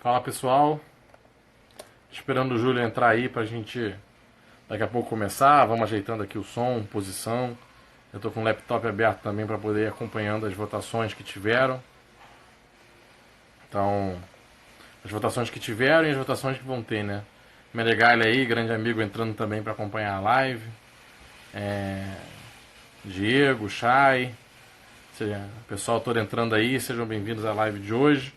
Fala pessoal, esperando o Júlio entrar aí pra gente daqui a pouco começar. Vamos ajeitando aqui o som, posição. Eu tô com o laptop aberto também para poder ir acompanhando as votações que tiveram. Então, as votações que tiveram e as votações que vão ter, né? Menegali aí, grande amigo, entrando também para acompanhar a live. Diego, Chay, o pessoal todo entrando aí, sejam bem-vindos à live de hoje.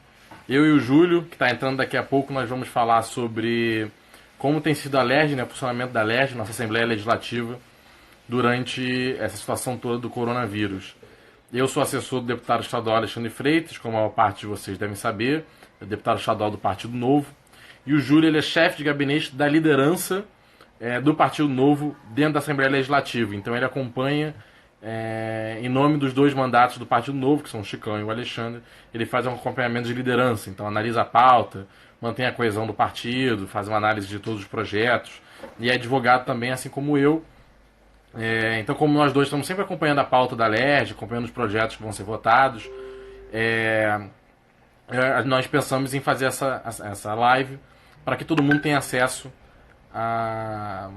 Eu e o Júlio, que está entrando daqui a pouco, nós vamos falar sobre como tem sido a LERJ, né, o funcionamento da LERJ, nossa Assembleia Legislativa, durante essa situação toda do coronavírus. Eu sou assessor do deputado estadual Alexandre Freitas, como a maior parte de vocês devem saber, é deputado estadual do Partido Novo. E o Júlio ele é chefe de gabinete da liderança do Partido Novo dentro da Assembleia Legislativa. Então ele acompanha, em nome dos dois mandatos do Partido Novo, que são o Chicão e o Alexandre, ele faz um acompanhamento de liderança. Então analisa a pauta, mantém a coesão do partido, faz uma análise de todos os projetos. E é advogado também, assim como eu. Então, como nós dois estamos sempre acompanhando a pauta da LERJ, acompanhando os projetos que vão ser votados, é, nós pensamos em fazer essa live para que todo mundo tenha acesso a.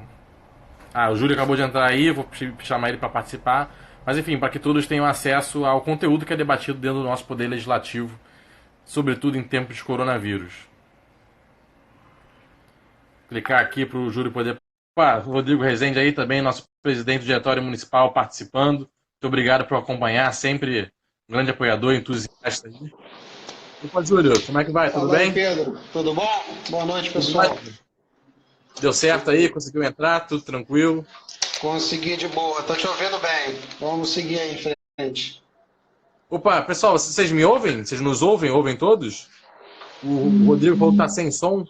O Júlio acabou de entrar aí, vou chamar ele para participar. Mas enfim, para que todos tenham acesso ao conteúdo que é debatido dentro do nosso poder legislativo, sobretudo em tempos de coronavírus. Clicar aqui para o Júlio poder. Opa, Rodrigo Rezende aí também, nosso presidente do diretório municipal, participando. Muito obrigado por acompanhar, sempre um grande apoiador, entusiasta. Opa, Júlio, como é que vai? Tudo Fala aí, bem? Pedro. Tudo bom? Boa noite, Tudo pessoal. ótimo. Deu certo aí? Conseguiu entrar? Tudo tranquilo? Consegui de boa. Tô te ouvindo bem. Vamos seguir aí em frente. Opa, pessoal, vocês me ouvem? Vocês nos ouvem? Ouvem todos? O Rodrigo falou que tá sem som.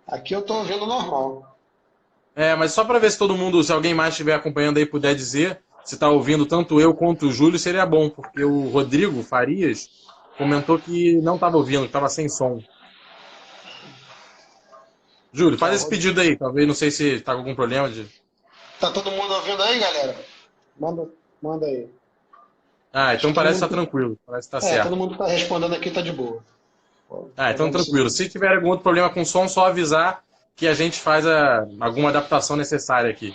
Aqui eu tô ouvindo normal. Mas só para ver se todo mundo, se alguém mais estiver acompanhando aí puder dizer, se está ouvindo tanto eu quanto o Júlio, seria bom, porque o Rodrigo Farias comentou que não estava ouvindo, que estava sem som. Júlio, faz Ó, esse pedido aí, talvez, não sei se está com algum problema de. Tá todo mundo ouvindo aí, galera? Manda, manda aí. Acho Então que todo parece que mundo. está tranquilo, parece que está Todo certo. mundo tá respondendo aqui, tá de boa. Então Então vamos tranquilo. seguir. Se tiver algum outro problema com som, só avisar que a gente faz alguma adaptação necessária aqui.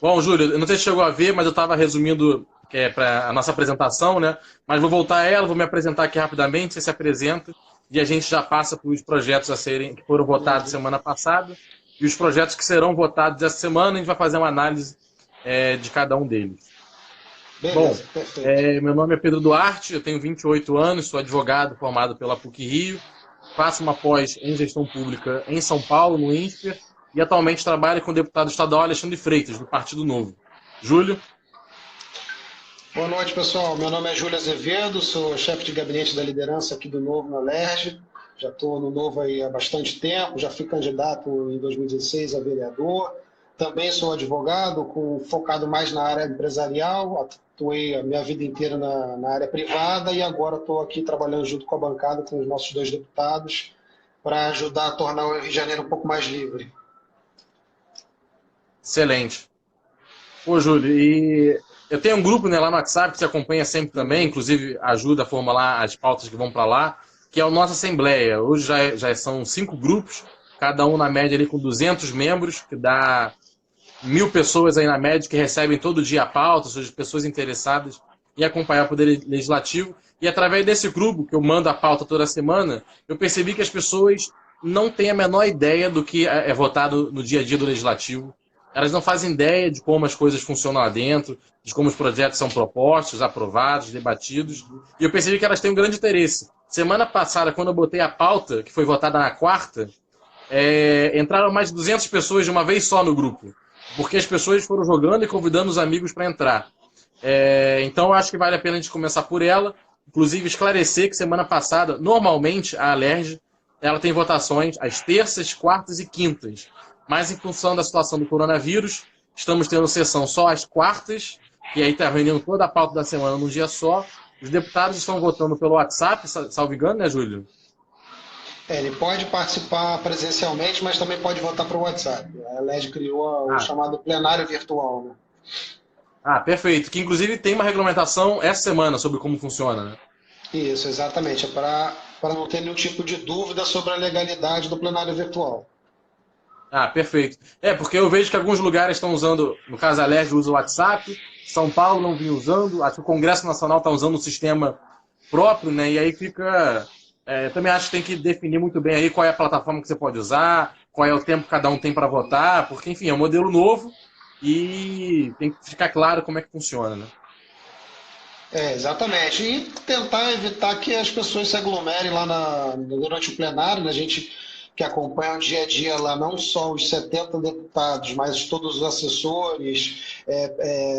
Bom, Júlio, eu não sei se chegou a ver, mas eu estava resumindo para a nossa apresentação, né? Mas vou voltar a ela, vou me apresentar aqui rapidamente, você se apresenta e a gente já passa para os projetos que foram votados semana passada e os projetos que serão votados essa semana, a gente vai fazer uma análise de cada um deles. Bom, Beleza, perfeito. meu nome é Pedro Duarte, eu tenho 28 anos, sou advogado formado pela PUC-Rio, faço uma pós em gestão pública em São Paulo, no INSPER, e atualmente trabalho com o deputado estadual Alexandre Freitas, do Partido Novo. Júlio? Boa noite, pessoal. Meu nome é Júlio Azevedo, sou chefe de gabinete da liderança aqui do Novo na LERJ. Já estou no Novo aí há bastante tempo, já fui candidato em 2016 a vereador. Também sou advogado, focado mais na área empresarial. Atuei a minha vida inteira na área privada e agora estou aqui trabalhando junto com a bancada, com os nossos dois deputados, para ajudar a tornar o Rio de Janeiro um pouco mais livre. Excelente. Pô, Júlio, e eu tenho um grupo, né, lá no WhatsApp que você acompanha sempre também, inclusive ajuda a formular as pautas que vão para lá, que é a nossa Assembleia. Hoje já são 5 grupos, cada um na média ali com 200 membros, que dá 1.000 pessoas aí na média que recebem todo dia a pauta, as pessoas interessadas em acompanhar o Poder Legislativo. E através desse grupo, que eu mando a pauta toda semana, eu percebi que as pessoas não têm a menor ideia do que é votado no dia a dia do Legislativo. Elas não fazem ideia de como as coisas funcionam lá dentro, de como os projetos são propostos, aprovados, debatidos. E eu percebi que elas têm um grande interesse. Semana passada, quando eu botei a pauta, que foi votada na quarta, entraram mais de 200 pessoas de uma vez só no grupo, porque as pessoas foram jogando e convidando os amigos para entrar. Então, acho que vale a pena a gente começar por ela, inclusive esclarecer que semana passada, normalmente, a Alerj, ela tem votações às terças, quartas e quintas, mas em função da situação do coronavírus, estamos tendo sessão só às quartas, e aí está reunindo toda a pauta da semana num dia só. Os deputados estão votando pelo WhatsApp, salvo engano, né, Júlio? Ele pode participar presencialmente, mas também pode votar para o WhatsApp. A LERJ criou o Ah, chamado plenário virtual, né? Ah, perfeito. Que inclusive tem uma regulamentação essa semana sobre como funciona, né? Isso, exatamente. É para não ter nenhum tipo de dúvida sobre a legalidade do plenário virtual. Ah, perfeito. Porque eu vejo que alguns lugares estão usando, no caso a LERJ usa o WhatsApp, São Paulo não vinha usando, acho que o Congresso Nacional está usando um sistema próprio, né? E aí fica. Também acho que tem que definir muito bem aí qual é a plataforma que você pode usar, qual é o tempo que cada um tem para votar, porque, enfim, é um modelo novo e tem que ficar claro como é que funciona, né? Exatamente. E tentar evitar que as pessoas se aglomerem lá durante o plenário, né? A gente que acompanha o dia a dia lá, não só os 70 deputados, mas todos os assessores,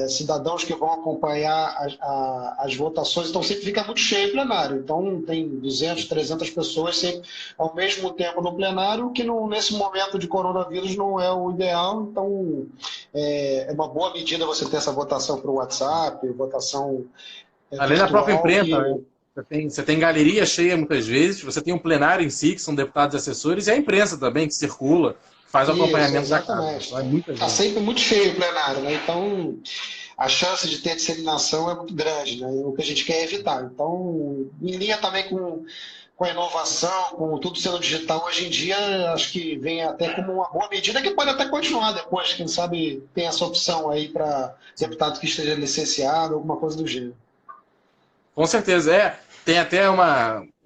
cidadãos que vão acompanhar as votações, então sempre fica muito cheio o plenário. Então tem 200, 300 pessoas sempre ao mesmo tempo no plenário, que nesse momento de coronavírus não é o ideal, então é uma boa medida você ter essa votação para o WhatsApp, votação Além da própria virtual imprensa, né? que. Você tem galeria cheia muitas vezes, você tem um plenário em si, que são deputados e assessores, e a imprensa também, que circula, faz o Isso, acompanhamento da casa. exatamente. Então é muita Está gente. sempre muito cheio o plenário, né? Então a chance de ter disseminação é muito grande, né? O que a gente quer é evitar. Então, em linha também com a inovação, com tudo sendo digital hoje em dia, acho que vem até como uma boa medida que pode até continuar depois, quem sabe tem essa opção aí para deputado que esteja licenciado, alguma coisa do gênero. Com certeza, tem até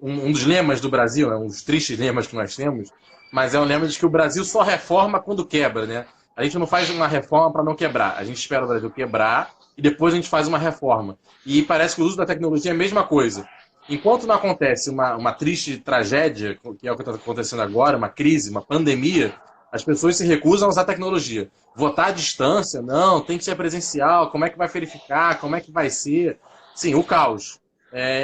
um dos lemas do Brasil, um dos tristes lemas que nós temos, mas é um lema de que o Brasil só reforma quando quebra, né? A gente não faz uma reforma para não quebrar. A gente espera o Brasil quebrar e depois a gente faz uma reforma. E parece que o uso da tecnologia é a mesma coisa. Enquanto não acontece uma triste tragédia, que é o que está acontecendo agora, uma crise, uma pandemia, as pessoas se recusam a usar tecnologia. Votar à distância, não, tem que ser presencial, como é que vai verificar, como é que vai ser? Sim, o caos.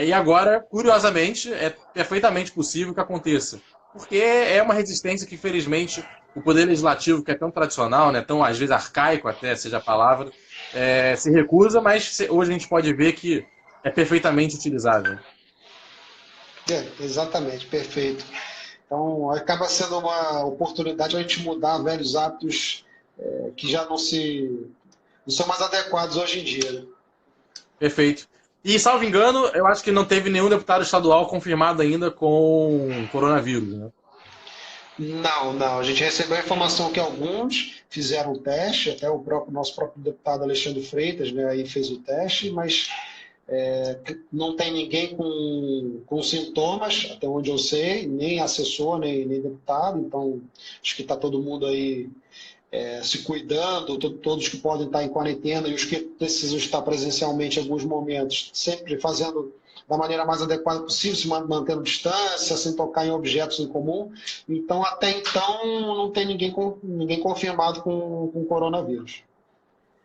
E agora, curiosamente, é perfeitamente possível que aconteça. Porque é uma resistência que, infelizmente, o Poder Legislativo, que é tão tradicional, né, tão, às vezes, arcaico até, seja a palavra, se recusa, mas hoje a gente pode ver que é perfeitamente utilizável. Exatamente, perfeito. Então, acaba sendo uma oportunidade para a gente mudar velhos hábitos que já não são mais adequados hoje em dia. Né? Perfeito. E, salvo engano, eu acho que não teve nenhum deputado estadual confirmado ainda com coronavírus, né? Não, não. A gente recebeu a informação que alguns fizeram o teste, até nosso próprio deputado Alexandre Freitas, né, aí fez o teste, mas não tem ninguém com sintomas, até onde eu sei, nem assessor, nem deputado, então acho que está todo mundo aí se cuidando, todos que podem estar em quarentena e os que precisam estar presencialmente em alguns momentos, sempre fazendo da maneira mais adequada possível, se mantendo distância, sem tocar em objetos em comum. Então, até então, não tem ninguém confirmado com coronavírus.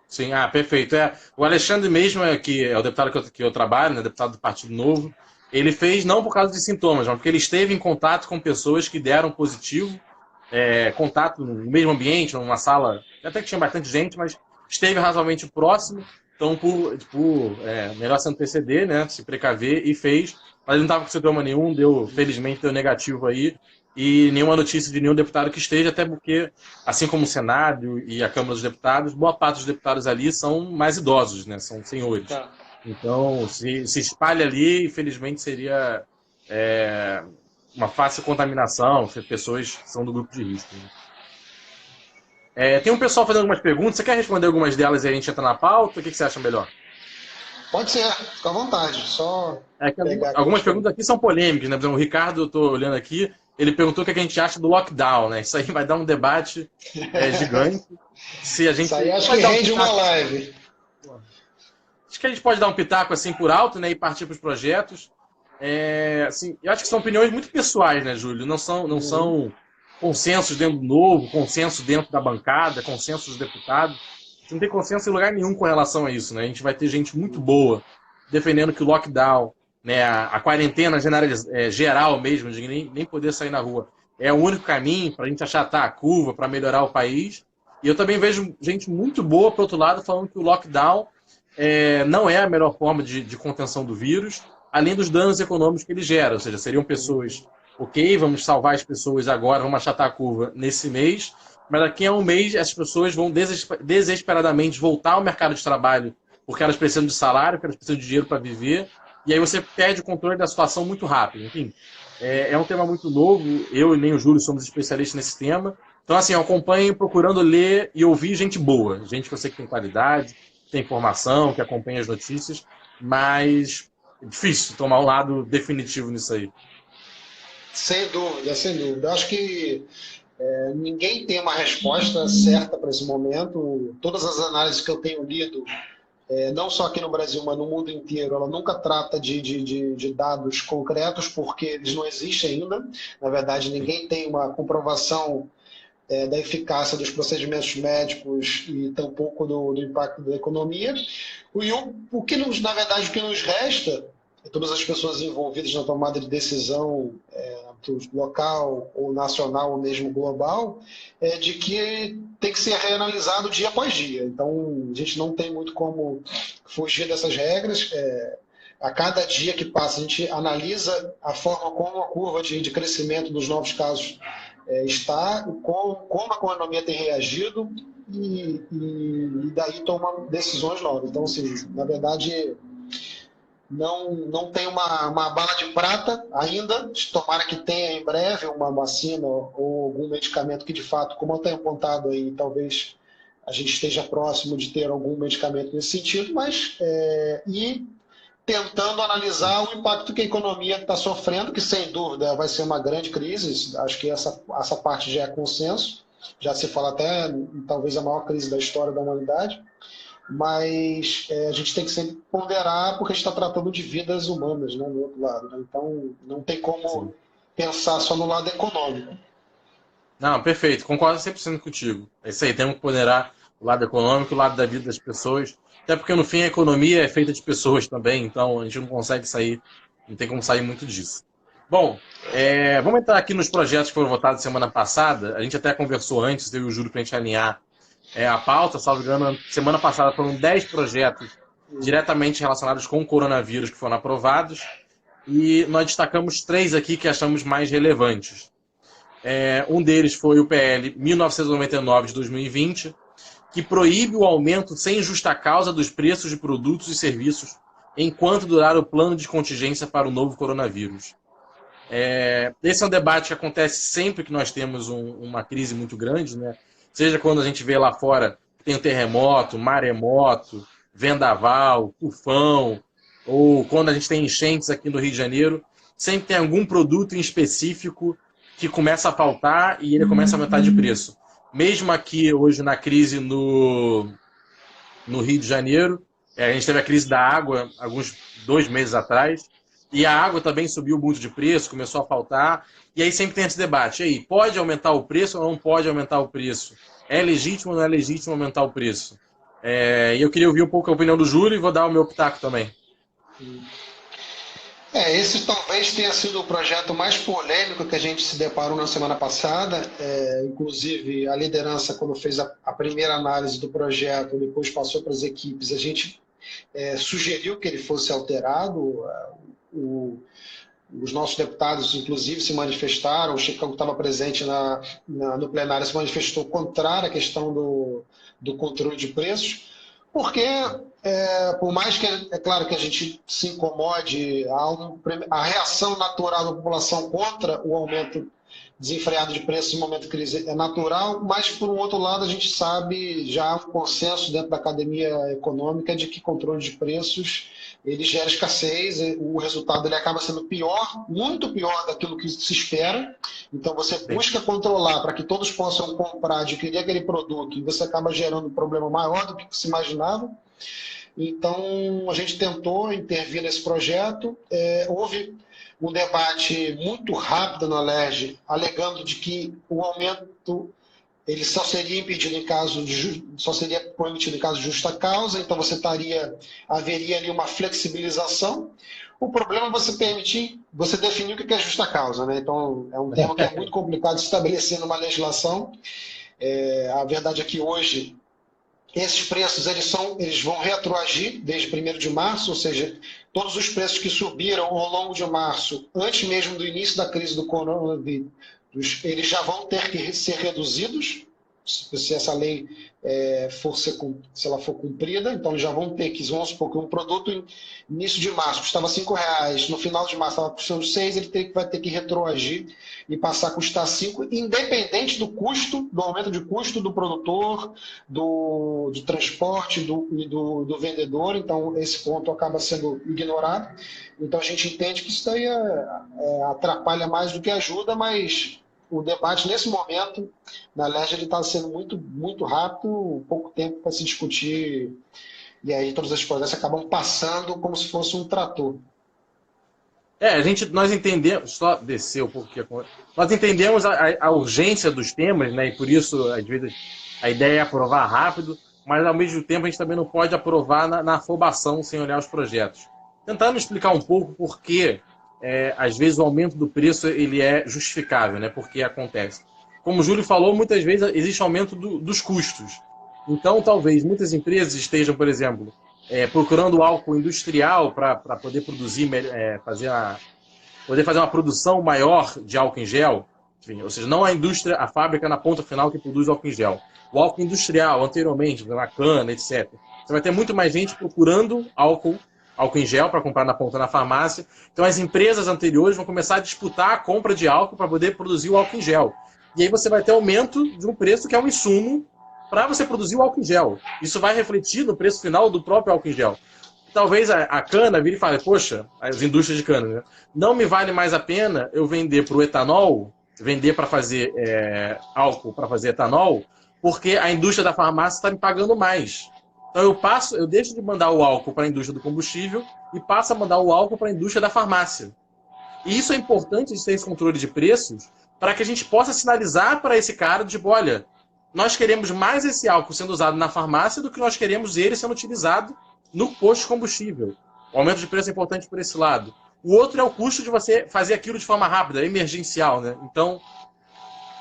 Sim, perfeito. O Alexandre mesmo, que é o deputado que eu trabalho, né, deputado do Partido Novo, ele fez não por causa de sintomas, mas porque ele esteve em contato com pessoas que deram positivo, contato no mesmo ambiente, numa sala, até que tinha bastante gente, mas esteve razoavelmente próximo, então melhor se anteceder, né, se precaver, e fez, mas ele não estava com sintoma nenhum, felizmente deu negativo aí, e nenhuma notícia de nenhum deputado que esteja, até porque, assim como o Senado e a Câmara dos Deputados, boa parte dos deputados ali são mais idosos, né, são senhores. Tá. Então, se espalha ali, infelizmente seria uma fácil contaminação, se pessoas são do grupo de risco. Né? Tem um pessoal fazendo algumas perguntas, você quer responder algumas delas e a gente entra na pauta? O que você acha melhor? Pode ser, fica à vontade. Só algumas perguntas aqui são polêmicas, né? Por exemplo, o Ricardo, eu estou olhando aqui, ele perguntou o que a gente acha do lockdown, né? Isso aí vai dar um debate gigante. Se a gente Isso aí acho que rende uma live. Acho que a gente pode dar um pitaco assim por alto, né? E partir para os projetos. Assim, eu acho que são opiniões muito pessoais, né, Júlio? Não são consensos dentro do Novo, consenso dentro da bancada, consenso dos deputados. A gente não tem consenso em lugar nenhum com relação a isso, né? A gente vai ter gente muito boa defendendo que o lockdown, né, a quarentena geral mesmo, de nem poder sair na rua, é o único caminho para a gente achatar a curva, para melhorar o país. E eu também vejo gente muito boa, por outro lado, falando que o lockdown não é a melhor forma de contenção do vírus, além dos danos econômicos que ele gera. Ou seja, seriam pessoas, ok, vamos salvar as pessoas agora, vamos achatar a curva nesse mês, mas daqui a um mês essas pessoas vão desesperadamente voltar ao mercado de trabalho porque elas precisam de salário, porque elas precisam de dinheiro para viver, e aí você perde o controle da situação muito rápido. Enfim, é um tema muito novo, eu e nem o Júlio somos especialistas nesse tema, então assim, eu acompanho procurando ler e ouvir gente boa, gente que eu sei que tem qualidade, tem informação, que acompanha as notícias, mas é difícil tomar um lado definitivo nisso aí. Sem dúvida, sem dúvida. Acho que ninguém tem uma resposta certa para esse momento. Todas as análises que eu tenho lido, não só aqui no Brasil, mas no mundo inteiro, ela nunca trata de dados concretos, porque eles não existem ainda. Na verdade, ninguém tem uma comprovação da eficácia dos procedimentos médicos e tampouco do impacto da economia. O que nos, na verdade, o que nos resta, todas as pessoas envolvidas na tomada de decisão, local ou nacional ou mesmo global, de que tem que ser reanalisado dia após dia. Então, a gente não tem muito como fugir dessas regras. A cada dia que passa, a gente analisa a forma como a curva de crescimento dos novos casos está, como a economia tem reagido e daí toma decisões novas. Então, assim, na verdade, não tem uma bala de prata ainda. Tomara que tenha em breve uma vacina ou algum medicamento que, de fato, como eu tenho apontado aí, talvez a gente esteja próximo de ter algum medicamento nesse sentido, mas e tentando analisar o impacto que a economia está sofrendo, que sem dúvida vai ser uma grande crise. Acho que essa parte já é consenso, já se fala até talvez a maior crise da história da humanidade, mas a gente tem que sempre ponderar, porque a gente está tratando de vidas humanas, né, do outro lado. Né? Então não tem como Sim. pensar só no lado econômico. Não, perfeito, concordo 100% contigo. É isso aí, temos que ponderar o lado econômico, o lado da vida das pessoas, até porque no fim a economia é feita de pessoas também, então a gente não consegue sair, não tem como sair muito disso. Bom, vamos entrar aqui nos projetos que foram votados semana passada, a gente até conversou antes, eu e o Júlio, para a gente alinhar a pauta, salvo engano, semana passada foram 10 projetos diretamente relacionados com o coronavírus que foram aprovados, e nós destacamos 3 aqui que achamos mais relevantes. Um deles foi o PL 1999 de 2020, que proíbe o aumento sem justa causa dos preços de produtos e serviços enquanto durar o plano de contingência para o novo coronavírus. Esse é um debate que acontece sempre que nós temos uma crise muito grande, né? Seja quando a gente vê lá fora que tem um terremoto, maremoto, vendaval, tufão, ou quando a gente tem enchentes aqui no Rio de Janeiro, sempre tem algum produto em específico que começa a faltar e ele começa a aumentar de preço. Mesmo aqui hoje na crise no Rio de Janeiro, a gente teve a crise da água alguns 2 meses atrás, e a água também subiu muito de preço, começou a faltar, e aí sempre tem esse debate. E aí, pode aumentar o preço ou não pode aumentar o preço? É legítimo ou não é legítimo aumentar o preço? E eu queria ouvir um pouco a opinião do Júlio e vou dar o meu pitaco também. Esse talvez tenha sido o projeto mais polêmico que a gente se deparou na semana passada. Inclusive, a liderança, quando fez a primeira análise do projeto, depois passou para as equipes, a gente sugeriu que ele fosse alterado. Os nossos deputados, inclusive, se manifestaram. O Chicão, que estava presente no plenário, se manifestou contrário à questão do controle de preços, porque, por mais que, é claro que a gente se incomode, a reação natural da população contra o aumento desenfreado de preços em momento de crise é natural, mas, por um outro lado, a gente sabe, já há um consenso dentro da academia econômica de que controle de preços ele gera escassez, o resultado ele acaba sendo pior, muito pior daquilo que se espera. Então você busca controlar para que todos possam comprar, adquirir aquele produto, e você acaba gerando um problema maior do que se imaginava. Então a gente tentou intervir nesse projeto. Houve um debate muito rápido na LERJ, alegando de que o aumento ele só seria impedido em caso só seria permitido em caso de justa causa, então haveria ali uma flexibilização. O problema é você definir o que é justa causa, né? Então é um termo que é muito complicado de estabelecer numa legislação. A verdade é que hoje esses preços eles vão retroagir desde 1º de março, ou seja, todos os preços que subiram ao longo de março, antes mesmo do início da crise do coronavírus, eles já vão ter que ser reduzidos. se essa lei se ela for cumprida, então já vão ter que, vamos supor que um produto em início de março custava R$ 5, no final de março estava custando 6, ele vai ter que retroagir e passar a custar 5, independente do custo, do aumento de custo do produtor, do transporte do vendedor. Então esse ponto acaba sendo ignorado. Então a gente entende que isso daí atrapalha mais do que ajuda, mas o debate nesse momento na LERJ está sendo muito, muito rápido, pouco tempo para se discutir, e aí todas as projetos acabam passando como se fosse um trator. Nós entendemos, só descer um pouco aqui, nós entendemos a urgência dos temas, né? E por isso, às vezes, a ideia é aprovar rápido, mas ao mesmo tempo a gente também não pode aprovar na afobação sem olhar os projetos. Tentando explicar um pouco por que às vezes o aumento do preço ele é justificável, né? Porque acontece. Como o Júlio falou, muitas vezes existe aumento dos custos. Então, talvez muitas empresas estejam, por exemplo, procurando álcool industrial para poder produzir, poder fazer uma produção maior de álcool em gel. Enfim, ou seja, não a indústria, a fábrica na ponta final que produz álcool em gel. O álcool industrial, anteriormente, na cana, etc. Você vai ter muito mais gente procurando álcool em gel para comprar na ponta na farmácia. Então as empresas anteriores vão começar a disputar a compra de álcool para poder produzir o álcool em gel. E aí você vai ter aumento de um preço que é um insumo para você produzir o álcool em gel. Isso vai refletir no preço final do próprio álcool em gel. Talvez a cana vire e fale, poxa, as indústrias de cana, né? Não me vale mais a pena eu vender para o etanol, vender para fazer álcool, para fazer etanol, porque a indústria da farmácia está me pagando mais. Então eu deixo de mandar o álcool para a indústria do combustível e passo a mandar o álcool para a indústria da farmácia. E isso é importante de ter esse controle de preços para que a gente possa sinalizar para esse cara, tipo, olha, nós queremos mais esse álcool sendo usado na farmácia do que nós queremos ele sendo utilizado no posto de combustível. O aumento de preço é importante por esse lado. O outro é o custo de você fazer aquilo de forma rápida, emergencial, né? Então,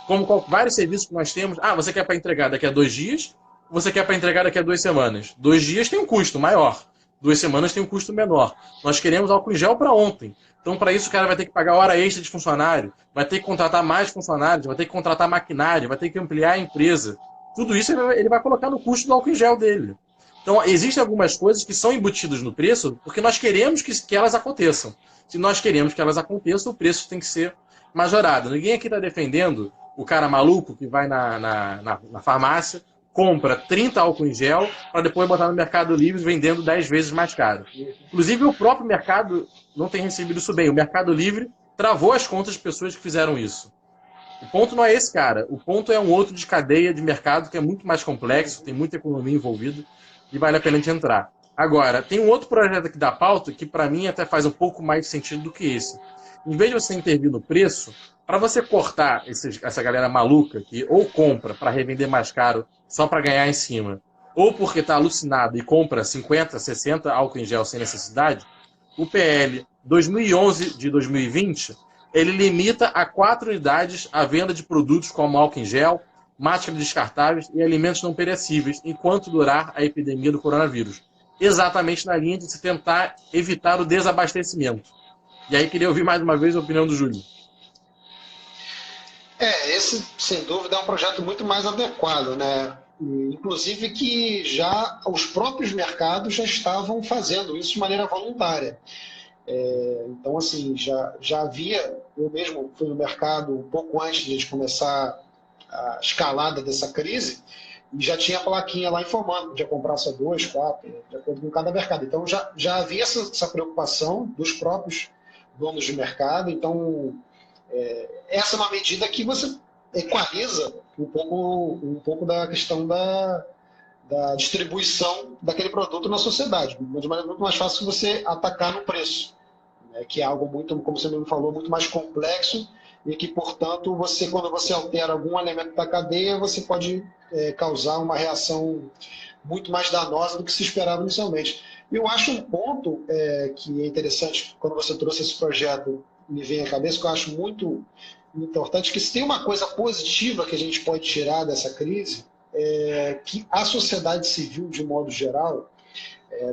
como vários serviços que nós temos, você quer para entregar daqui a 2 dias, você quer para entregar daqui a 2 semanas. 2 dias tem um custo maior, 2 semanas tem um custo menor. Nós queremos álcool em gel para ontem. Então, para isso, o cara vai ter que pagar hora extra de funcionário, vai ter que contratar mais funcionários, vai ter que contratar maquinário, vai ter que ampliar a empresa. Tudo isso ele vai colocar no custo do álcool em gel dele. Então, existem algumas coisas que são embutidas no preço porque nós queremos que elas aconteçam. Se nós queremos que elas aconteçam, o preço tem que ser majorado. Ninguém aqui está defendendo o cara maluco que vai na farmácia, compra 30 álcool em gel para depois botar no Mercado Livre vendendo 10 vezes mais caro. Inclusive, o próprio mercado não tem recebido isso bem. O Mercado Livre travou as contas de pessoas que fizeram isso. O ponto não é esse, cara. O ponto é um outro de cadeia de mercado que é muito mais complexo, tem muita economia envolvida e vale a pena a gente entrar. Agora, tem um outro projeto aqui da pauta que para mim até faz um pouco mais sentido do que esse. Em vez de você intervir no preço, para você cortar essa galera maluca que ou compra para revender mais caro só para ganhar em cima, ou porque está alucinado e compra 50, 60 álcool em gel sem necessidade, o PL 2011 de 2020, ele limita a 4 unidades a venda de produtos como álcool em gel, máscaras descartáveis e alimentos não perecíveis enquanto durar a epidemia do coronavírus. Exatamente na linha de se tentar evitar o desabastecimento. E aí queria ouvir mais uma vez a opinião do Júlio. Esse, sem dúvida, é um projeto muito mais adequado, né? Inclusive que já os próprios mercados já estavam fazendo isso de maneira voluntária. Então, assim, já havia, eu mesmo fui no mercado um pouco antes de começar a escalada dessa crise, e já tinha a plaquinha lá informando, podia comprar só 2, 4, de acordo com cada mercado. Então, já havia essa preocupação dos próprios donos de mercado. Então, essa é uma medida que você equaliza um pouco da questão da distribuição daquele produto na sociedade. De maneira muito mais fácil que você atacar no preço, né, que é algo muito, como você mesmo falou, muito mais complexo e que, portanto, quando você altera algum elemento da cadeia, você pode causar uma reação muito mais danosa do que se esperava inicialmente. Eu acho um ponto que é interessante, quando você trouxe esse projeto, me vem à cabeça, que eu acho muito importante, que se tem uma coisa positiva que a gente pode tirar dessa crise, que a sociedade civil, de modo geral,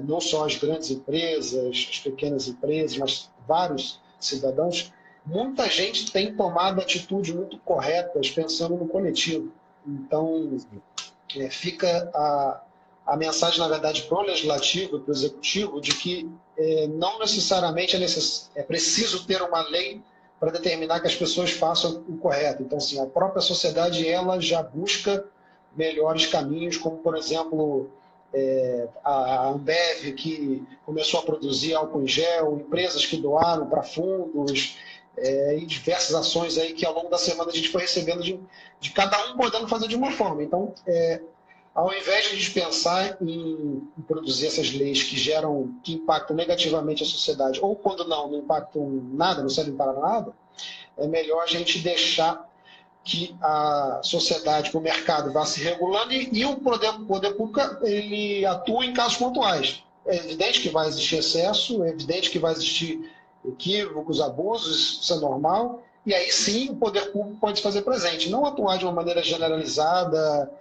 não só as grandes empresas, as pequenas empresas, mas vários cidadãos, muita gente tem tomado atitudes muito corretas pensando no coletivo. Então, fica a mensagem, na verdade, para o legislativo, para o executivo, de que não necessariamente é preciso ter uma lei para determinar que as pessoas façam o correto. Então, assim, a própria sociedade ela já busca melhores caminhos, como, por exemplo, a Ambev, que começou a produzir álcool em gel, empresas que doaram para fundos, e diversas ações aí que ao longo da semana a gente foi recebendo de cada um podendo fazer de uma forma. Então, ao invés de a gente pensar em produzir essas leis que impactam negativamente a sociedade, ou quando não impactam nada, não servem para nada, é melhor a gente deixar que a sociedade, que o mercado vá se regulando e o poder público ele atua em casos pontuais. É evidente que vai existir excesso, é evidente que vai existir equívocos, abusos, isso é normal, e aí sim o poder público pode se fazer presente, não atuar de uma maneira generalizada,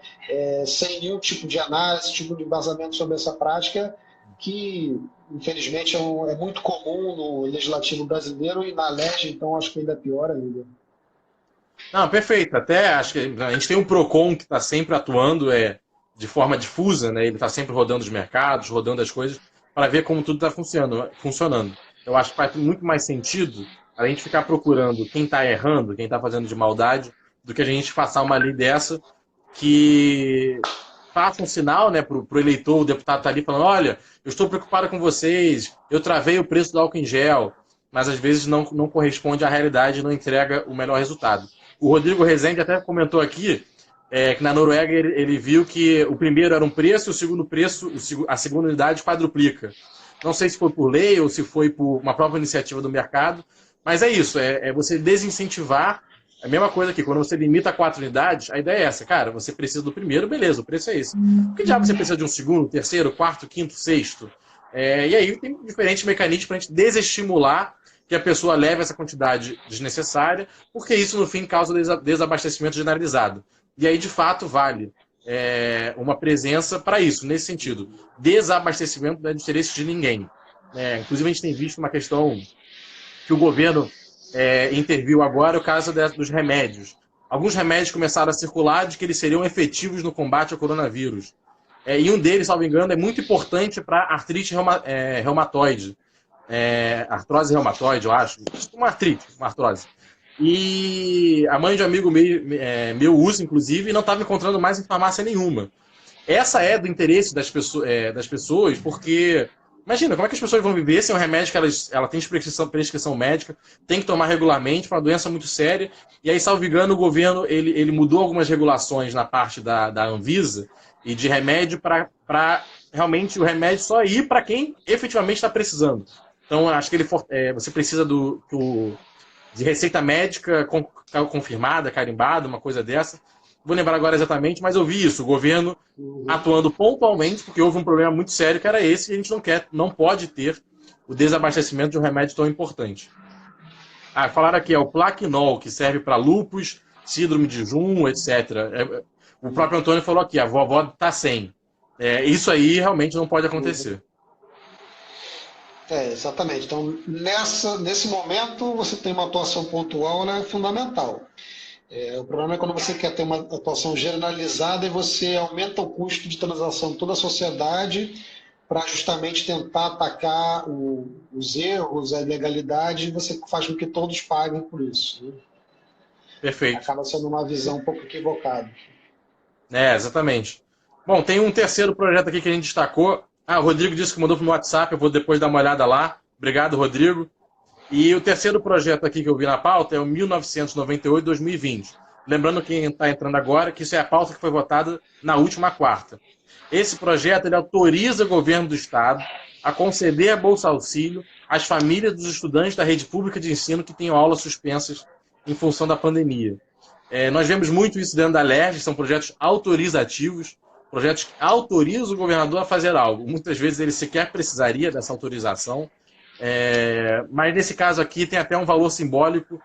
sem nenhum tipo de análise, tipo de embasamento sobre essa prática, que infelizmente é muito comum no legislativo brasileiro e na LERJ, então acho que ainda é pior ainda. Não, perfeito. Até acho que a gente tem um PROCON que está sempre atuando de forma difusa, né? Ele está sempre rodando os mercados, rodando as coisas, para ver como tudo está funcionando. Eu acho que faz muito mais sentido a gente ficar procurando quem está errando, quem está fazendo de maldade, do que a gente passar uma lei dessa que faça um sinal, né, para o eleitor, o deputado está ali falando, olha, eu estou preocupado com vocês, eu travei o preço do álcool em gel, mas às vezes não corresponde à realidade e não entrega o melhor resultado. O Rodrigo Rezende até comentou aqui que na Noruega ele viu que o primeiro era um preço, o segundo preço, a segunda unidade quadruplica. Não sei se foi por lei ou se foi por uma própria iniciativa do mercado, mas é isso, é você desincentivar. A mesma coisa aqui, quando você limita a 4 unidades, a ideia é essa, cara, você precisa do primeiro, beleza, o preço é esse. Por que diabo você precisa de um segundo, terceiro, quarto, quinto, sexto? E aí tem diferentes mecanismos para a gente desestimular que a pessoa leve essa quantidade desnecessária, porque isso, no fim, causa desabastecimento generalizado. E aí, de fato, vale uma presença para isso, nesse sentido. Desabastecimento não é de interesse de ninguém. Inclusive, a gente tem visto uma questão que o governo interviu agora, o caso dos remédios. Alguns remédios começaram a circular de que eles seriam efetivos no combate ao coronavírus. E um deles, salvo engano, é muito importante para artrite reumatoide. Artrose reumatoide, eu acho. Uma artrose. E a mãe de um amigo meu usa, inclusive, e não estava encontrando mais em farmácia nenhuma. Essa é do interesse das pessoas, porque imagina, como é que as pessoas vão viver sem um remédio que ela tem prescrição médica, tem que tomar regularmente, para uma doença muito séria, e aí, salvo engano, o governo ele mudou algumas regulações na parte da Anvisa e de remédio para realmente o remédio só ir para quem efetivamente está precisando. Então, acho que você precisa de receita médica confirmada, carimbada, uma coisa dessa. Vou lembrar agora exatamente, mas eu vi isso, o governo atuando pontualmente, porque houve um problema muito sério que era esse, e a gente não pode ter o desabastecimento de um remédio tão importante. Falaram aqui, o Plaquenol, que serve para lúpus, síndrome de Jun, etc. O próprio Antônio falou aqui, a vovó está sem. Isso aí realmente não pode acontecer. Exatamente. Então, nesse momento, você tem uma atuação pontual, ela é fundamental. O problema é quando você quer ter uma atuação generalizada e você aumenta o custo de transação de toda a sociedade para justamente tentar atacar os erros, a ilegalidade, e você faz com que todos paguem por isso. Né? Perfeito. Acaba sendo uma visão um pouco equivocada. Exatamente. Bom, tem um terceiro projeto aqui que a gente destacou. O Rodrigo disse que mandou para o WhatsApp, eu vou depois dar uma olhada lá. Obrigado, Rodrigo. E o terceiro projeto aqui que eu vi na pauta é o 1998-2020. Lembrando quem está entrando agora que isso é a pauta que foi votada na última quarta. Esse projeto ele autoriza o governo do Estado a conceder a Bolsa Auxílio às famílias dos estudantes da rede pública de ensino que tenham aulas suspensas em função da pandemia. Nós vemos muito isso dentro da LERJ, são projetos autorizativos, projetos que autorizam o governador a fazer algo. Muitas vezes ele sequer precisaria dessa autorização, mas nesse caso aqui tem até um valor simbólico,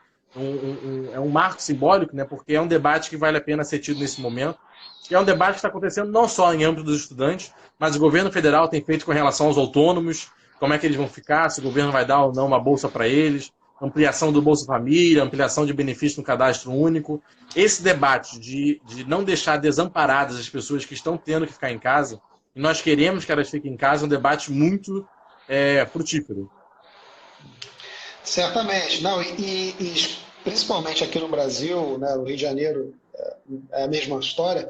é um marco simbólico, né, porque é um debate que vale a pena ser tido nesse momento, que é um debate que está acontecendo não só em âmbito dos estudantes, mas o governo federal tem feito com relação aos autônomos, como é que eles vão ficar, se o governo vai dar ou não uma bolsa para eles, ampliação do Bolsa Família, ampliação de benefícios no cadastro único. Esse debate de não deixar desamparadas as pessoas que estão tendo que ficar em casa, e nós queremos que elas fiquem em casa, é um debate muito frutífero. Certamente. Não, e principalmente aqui no Brasil, né, no Rio de Janeiro, é a mesma história.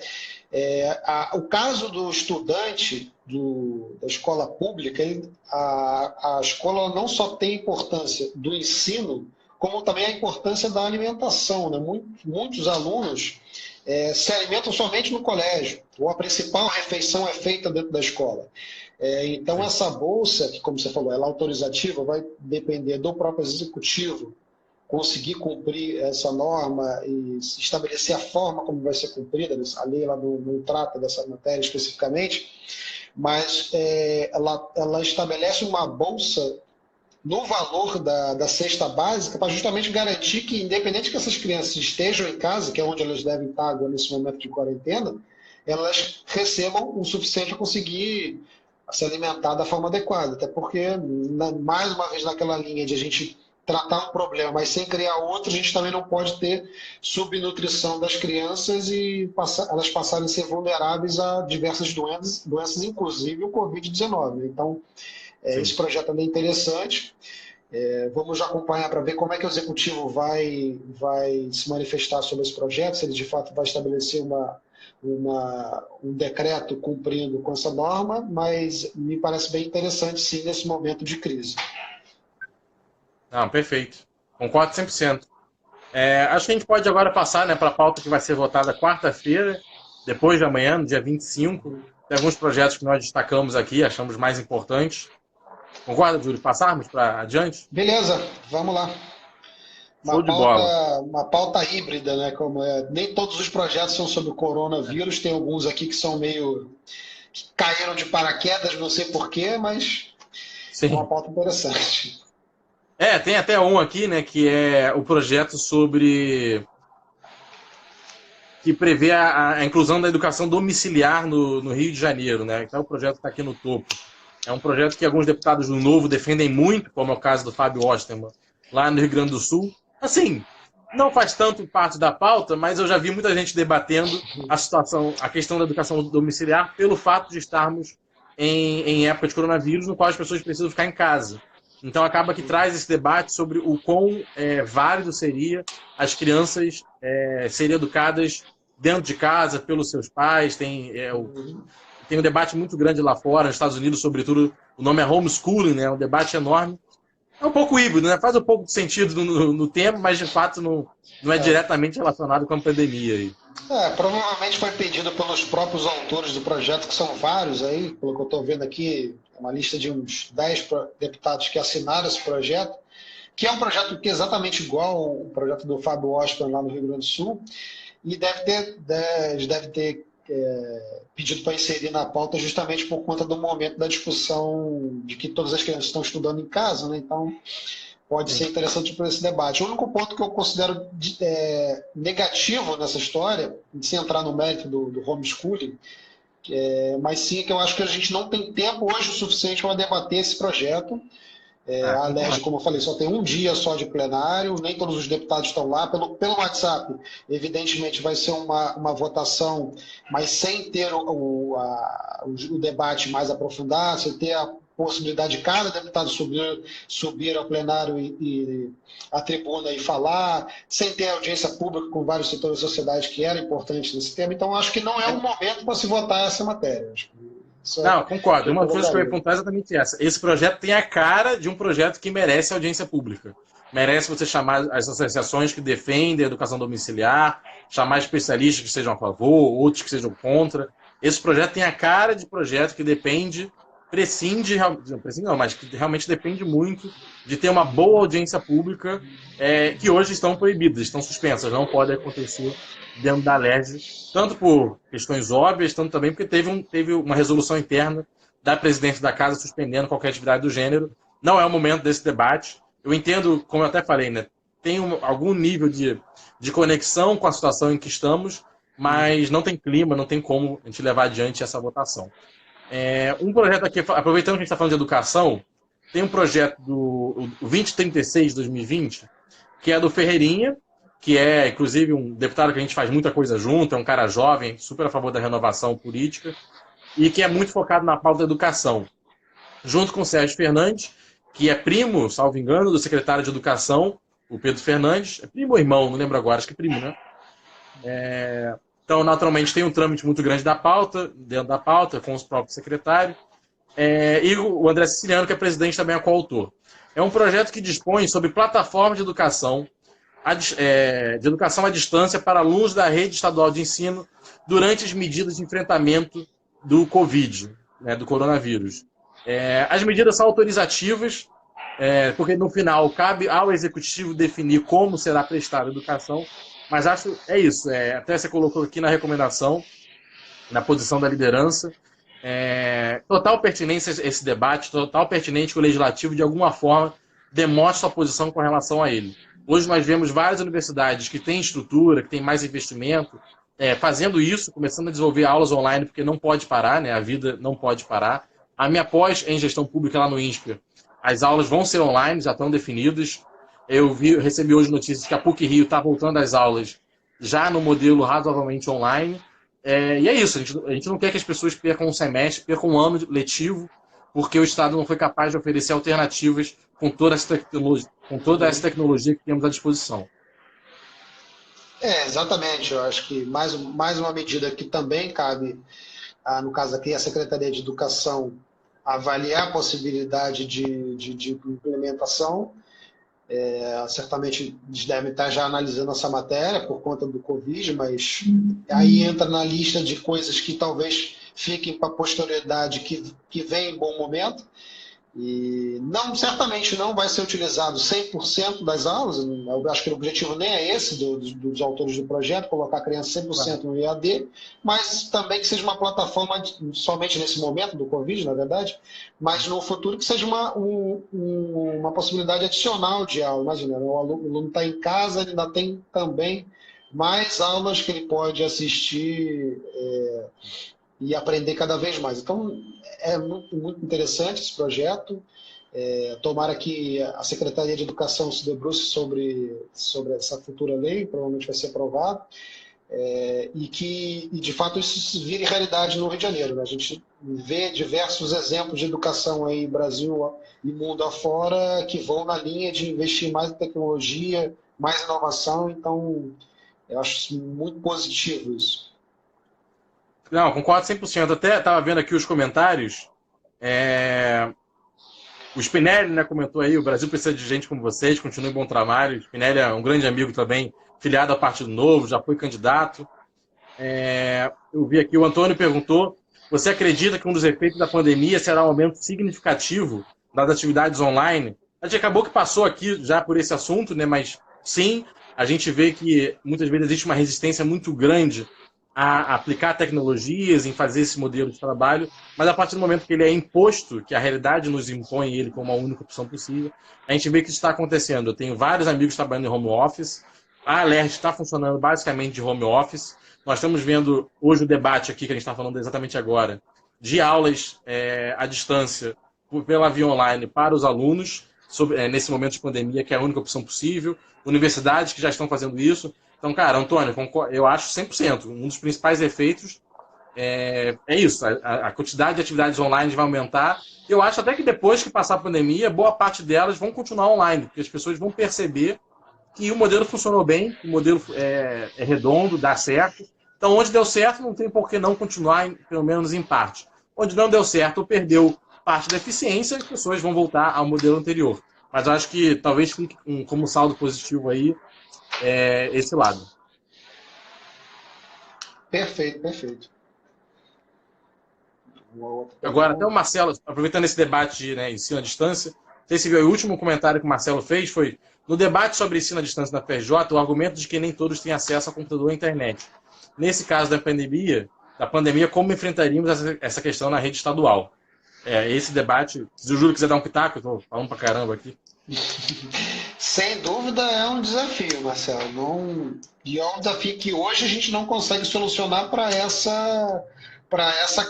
O caso do estudante da escola pública, a escola não só tem importância do ensino, como também a importância da alimentação. Né? Muitos alunos se alimentam somente no colégio, ou a principal refeição é feita dentro da escola. Então, essa bolsa, que, como você falou, ela é autorizativa, vai depender do próprio executivo conseguir cumprir essa norma e estabelecer a forma como vai ser cumprida. A lei ela não trata dessa matéria especificamente, mas ela estabelece uma bolsa no valor da cesta básica para justamente garantir que, independente que essas crianças estejam em casa, que é onde elas devem estar agora nesse momento de quarentena, elas recebam o suficiente para conseguir se alimentar da forma adequada. Até porque, mais uma vez, naquela linha de a gente tratar um problema, mas sem criar outro, a gente também não pode ter subnutrição das crianças e elas passarem a ser vulneráveis a diversas doenças inclusive o Covid-19. Então, esse projeto também é interessante. Vamos acompanhar para ver como é que o Executivo vai se manifestar sobre esse projeto, se ele de fato vai estabelecer um decreto cumprindo com essa norma, mas me parece bem interessante, sim, nesse momento de crise. Não, perfeito. Concordo 100%. Acho que a gente pode agora passar, né, para a pauta que vai ser votada quarta-feira, depois de amanhã, no dia 25. Tem alguns projetos que nós destacamos aqui, achamos mais importantes. Concorda, Júlio? Passarmos para adiante? Beleza, vamos lá. Show de bola. Uma pauta híbrida, né? Nem todos os projetos são sobre o coronavírus, tem alguns aqui que são que caíram de paraquedas, não sei porquê, mas sim, é uma pauta interessante. Tem até um aqui, né, que é o projeto que prevê a inclusão da educação domiciliar no Rio de Janeiro, né? Então o projeto está aqui no topo. É um projeto que alguns deputados do Novo defendem muito, como é o caso do Fábio Osterman, lá no Rio Grande do Sul. Assim, não faz tanto parte da pauta, mas eu já vi muita gente debatendo a questão da educação domiciliar pelo fato de estarmos em época de coronavírus, no qual as pessoas precisam ficar em casa. Então acaba que traz esse debate sobre o quão válido seria as crianças serem educadas dentro de casa, pelos seus pais. Tem um debate muito grande lá fora, nos Estados Unidos, sobretudo, o nome é homeschooling, né? É um debate enorme. É um pouco híbrido, né? Faz um pouco de sentido no tempo, mas de fato não é diretamente relacionado com a pandemia aí. Provavelmente foi pedido pelos próprios autores do projeto, que são vários aí, pelo que eu estou vendo aqui, uma lista de uns 10 deputados que assinaram esse projeto, que é um projeto que é exatamente igual ao projeto do Fábio Osterman lá no Rio Grande do Sul, e deve ter pedido para inserir na pauta justamente por conta do momento da discussão de que todas as crianças estão estudando em casa, né? Então pode ser interessante para esse debate. O único ponto que eu considero negativo nessa história, sem entrar no mérito do homeschooling, mas sim que eu acho que a gente não tem tempo hoje o suficiente para debater esse projeto. A LERJ, como eu falei, só tem um dia só de plenário, nem todos os deputados estão lá. Pelo WhatsApp, evidentemente, vai ser uma votação, mas sem ter o debate mais aprofundado, sem ter a possibilidade de cada deputado subir ao plenário e à tribuna e falar, sem ter audiência pública com vários setores da sociedade que era importante nesse tema. Então, acho que não é um momento para se votar essa matéria. Não, concordo. Uma coisa que eu ia apontar é exatamente essa. Esse projeto tem a cara de um projeto que merece audiência pública. Merece você chamar as associações que defendem a educação domiciliar, chamar especialistas que sejam a favor, outros que sejam contra. Esse projeto tem a cara de projeto que prescinde não, mas que realmente depende muito de ter uma boa audiência pública, que hoje estão proibidas, estão suspensas, não pode acontecer dentro da LERJ, tanto por questões óbvias, tanto também porque teve uma resolução interna da presidência da casa suspendendo qualquer atividade do gênero. Não é o momento desse debate. Eu entendo, como eu até falei, né, tem algum nível de conexão com a situação em que estamos, mas não tem clima, não tem como a gente levar adiante essa votação. Um projeto aqui, aproveitando que a gente está falando de educação, tem um projeto do 2036 de 2020, que é do Ferreirinha, que é, inclusive, um deputado que a gente faz muita coisa junto, é um cara jovem, super a favor da renovação política, e que é muito focado na pauta da educação. Junto com o Sérgio Fernandes, que é primo, salvo engano, do secretário de Educação, o Pedro Fernandes. É primo ou irmão? Não lembro agora, acho que é primo, né? Então, naturalmente, tem um trâmite muito grande da pauta, dentro da pauta, com os próprios secretários. E o André Siciliano, que é presidente, também é coautor. É um projeto que dispõe sobre plataforma de educação à distância para alunos da rede estadual de ensino durante as medidas de enfrentamento do Covid, né, do coronavírus. As medidas são autorizativas, porque no final cabe ao executivo definir como será prestada a educação, mas acho isso. Até você colocou aqui na recomendação, na posição da liderança, total pertinência esse debate, total pertinente que o legislativo, de alguma forma, demonstre sua posição com relação a ele. Hoje nós vemos várias universidades que têm estrutura, que têm mais investimento, fazendo isso, começando a desenvolver aulas online, porque não pode parar, né? A vida não pode parar. A minha pós em gestão pública lá no INSPER, as aulas vão ser online, já estão definidas. Eu recebi hoje notícias que a PUC-Rio está voltando às aulas já no modelo razoavelmente online. E é isso, a gente não quer que as pessoas percam um semestre, percam um ano letivo, porque o Estado não foi capaz de oferecer alternativas com toda essa tecnologia que temos à disposição. Exatamente. Eu acho que mais uma medida que também cabe, no caso aqui, a Secretaria de Educação avaliar a possibilidade de implementação. Certamente eles devem estar já analisando essa matéria por conta do Covid, mas aí entra na lista de coisas que talvez fiquem para a posterioridade, que vem em bom momento. E certamente não vai ser utilizado 100% das aulas. Eu acho que o objetivo nem é esse dos autores do projeto, colocar a criança 100% no EAD, mas também que seja uma plataforma, somente nesse momento do Covid, na verdade, mas no futuro que seja uma possibilidade adicional de aula. Imagina, o aluno está em casa, ele ainda tem também mais aulas que ele pode assistir e aprender cada vez mais. Então, é muito, muito interessante esse projeto. Tomara que a Secretaria de Educação se debruce sobre essa futura lei, provavelmente vai ser aprovado, e que, de fato, isso vire realidade no Rio de Janeiro, né? A gente vê diversos exemplos de educação aí, Brasil e mundo afora, que vão na linha de investir mais em tecnologia, mais inovação. Então, eu acho muito positivo isso. Não, concordo 100%. Até estava vendo aqui os comentários. O Spinelli, né, comentou aí, o Brasil precisa de gente como vocês, continue bom trabalho. O Spinelli é um grande amigo também, filiado ao Partido Novo, já foi candidato. Eu vi aqui, o Antônio perguntou, você acredita que um dos efeitos da pandemia será um aumento significativo das atividades online? A gente acabou que passou aqui já por esse assunto, né, mas sim, a gente vê que muitas vezes existe uma resistência muito grande a aplicar tecnologias, em fazer esse modelo de trabalho, mas a partir do momento que ele é imposto, que a realidade nos impõe ele como a única opção possível, a gente vê que isso está acontecendo. Eu tenho vários amigos trabalhando em home office, a Alerj está funcionando basicamente de home office. Nós estamos vendo hoje o debate aqui, que a gente está falando exatamente agora, de aulas à distância pela via online para os alunos, nesse momento de pandemia, que é a única opção possível. Universidades que já estão fazendo isso. Então, cara, Antônio, eu acho 100%. Um dos principais efeitos é isso. A quantidade de atividades online vai aumentar. Eu acho até que depois que passar a pandemia, boa parte delas vão continuar online, porque as pessoas vão perceber que o modelo funcionou bem, o modelo é redondo, dá certo. Então, onde deu certo, não tem por que não continuar, pelo menos em parte. Onde não deu certo ou perdeu parte da eficiência, as pessoas vão voltar ao modelo anterior. Mas eu acho que talvez fique como saldo positivo aí esse lado. Perfeito, perfeito. Agora, até o Marcelo, aproveitando esse debate de ensino à distância, não sei se viu, o último comentário que o Marcelo fez foi, no debate sobre ensino à distância da FRJ, o argumento de que nem todos têm acesso a computador e internet. Nesse caso da pandemia, como enfrentaríamos essa questão na rede estadual? Esse debate, se o Júlio quiser dar um pitaco, eu estou falando pra caramba aqui. Sem dúvida é um desafio, Marcelo. E é um desafio que hoje a gente não consegue solucionar para essa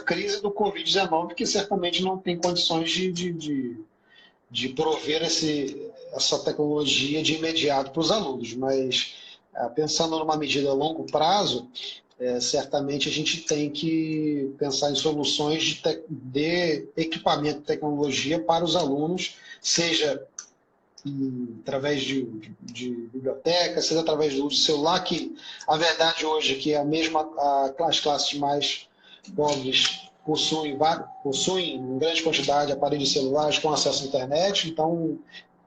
crise do Covid-19, que certamente não tem condições de prover essa tecnologia de imediato para os alunos, mas pensando numa medida a longo prazo, certamente a gente tem que pensar em soluções de equipamento de tecnologia para os alunos, seja através de biblioteca, seja através do uso do celular, que a verdade hoje é que as classes mais pobres possuem em grande quantidade aparelhos celulares com acesso à internet, então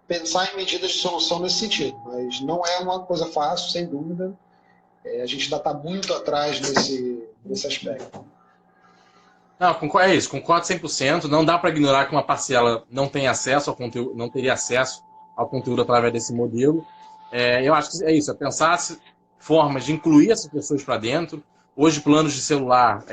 pensar em medidas de solução nesse sentido, mas não é uma coisa fácil, sem dúvida. A gente ainda está muito atrás nesse aspecto. Não, é isso, concordo 100%. Não dá para ignorar que uma parcela não tem acesso ao conteúdo, não teria acesso ao conteúdo através desse modelo. Eu acho que é isso, é pensar formas de incluir essas pessoas para dentro. Hoje, planos de celular,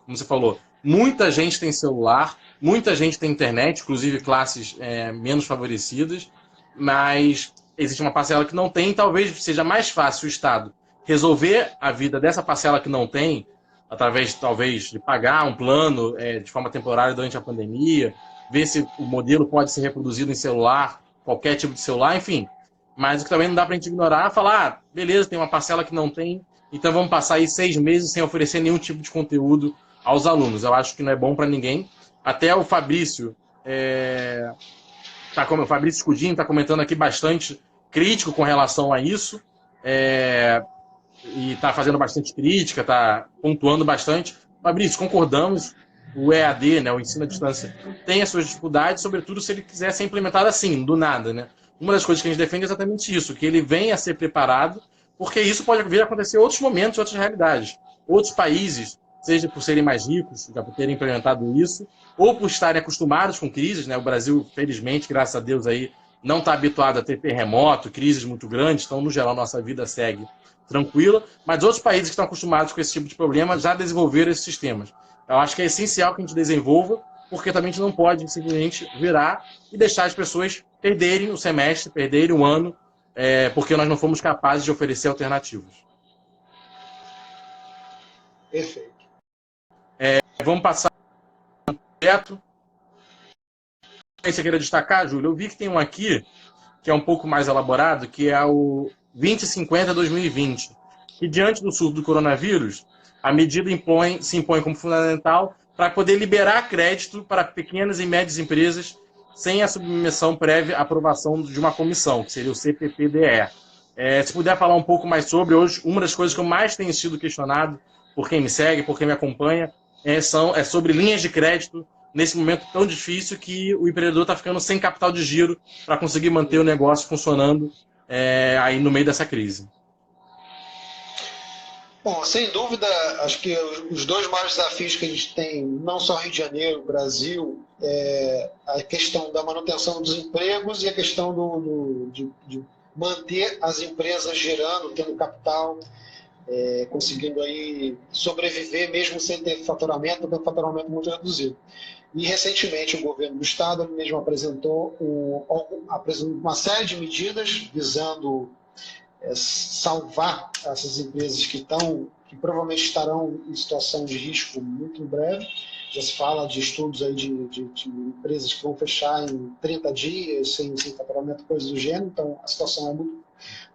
como você falou, muita gente tem celular, muita gente tem internet, inclusive classes menos favorecidas, mas existe uma parcela que não tem, talvez seja mais fácil o Estado resolver a vida dessa parcela que não tem, através, talvez, de pagar um plano de forma temporária durante a pandemia, ver se o modelo pode ser reproduzido em celular, qualquer tipo de celular, enfim. Mas o que também não dá para a gente ignorar é falar, beleza, tem uma parcela que não tem, então vamos passar aí 6 meses sem oferecer nenhum tipo de conteúdo aos alunos. Eu acho que não é bom para ninguém. Até o Fabrício, o Fabrício Scudin está comentando aqui bastante crítico com relação a isso. E está fazendo bastante crítica, está pontuando bastante. Fabrício, concordamos, o EAD, né, o ensino à distância, tem as suas dificuldades, sobretudo se ele quiser ser implementado assim, do nada. Né? Uma das coisas que a gente defende é exatamente isso, que ele venha a ser preparado, porque isso pode vir a acontecer em outros momentos, em outras realidades. Outros países, seja por serem mais ricos, já por terem implementado isso, ou por estarem acostumados com crises, né? O Brasil, felizmente, graças a Deus, aí, não está habituado a ter terremoto, crises muito grandes, então, no geral, nossa vida segue tranquila, mas outros países que estão acostumados com esse tipo de problema já desenvolveram esses sistemas. Eu acho que é essencial que a gente desenvolva, porque também a gente não pode simplesmente virar e deixar as pessoas perderem o semestre, perderem o ano, porque nós não fomos capazes de oferecer alternativas. Perfeito. Vamos passar direto. Você queira destacar, Júlio? Eu vi que tem um aqui, que é um pouco mais elaborado, que é o 2050-2020. E diante do surto do coronavírus, a medida se impõe como fundamental para poder liberar crédito para pequenas e médias empresas sem a submissão prévia à aprovação de uma comissão, que seria o CPPDE. Se puder falar um pouco mais sobre, hoje, uma das coisas que eu mais tenho sido questionado por quem me segue, por quem me acompanha, é sobre linhas de crédito nesse momento tão difícil que o empreendedor está ficando sem capital de giro para conseguir manter o negócio funcionando aí no meio dessa crise. Bom, sem dúvida, acho que os dois maiores desafios que a gente tem, não só Rio de Janeiro, Brasil, é a questão da manutenção dos empregos e a questão de manter as empresas girando, tendo capital, conseguindo aí sobreviver mesmo sem ter faturamento, tendo faturamento muito reduzido. E recentemente o governo do estado mesmo apresentou uma série de medidas visando salvar essas empresas que provavelmente estarão em situação de risco muito em breve. Já se fala de estudos aí de empresas que vão fechar em 30 dias, sem faturamento, coisas do gênero, então a situação é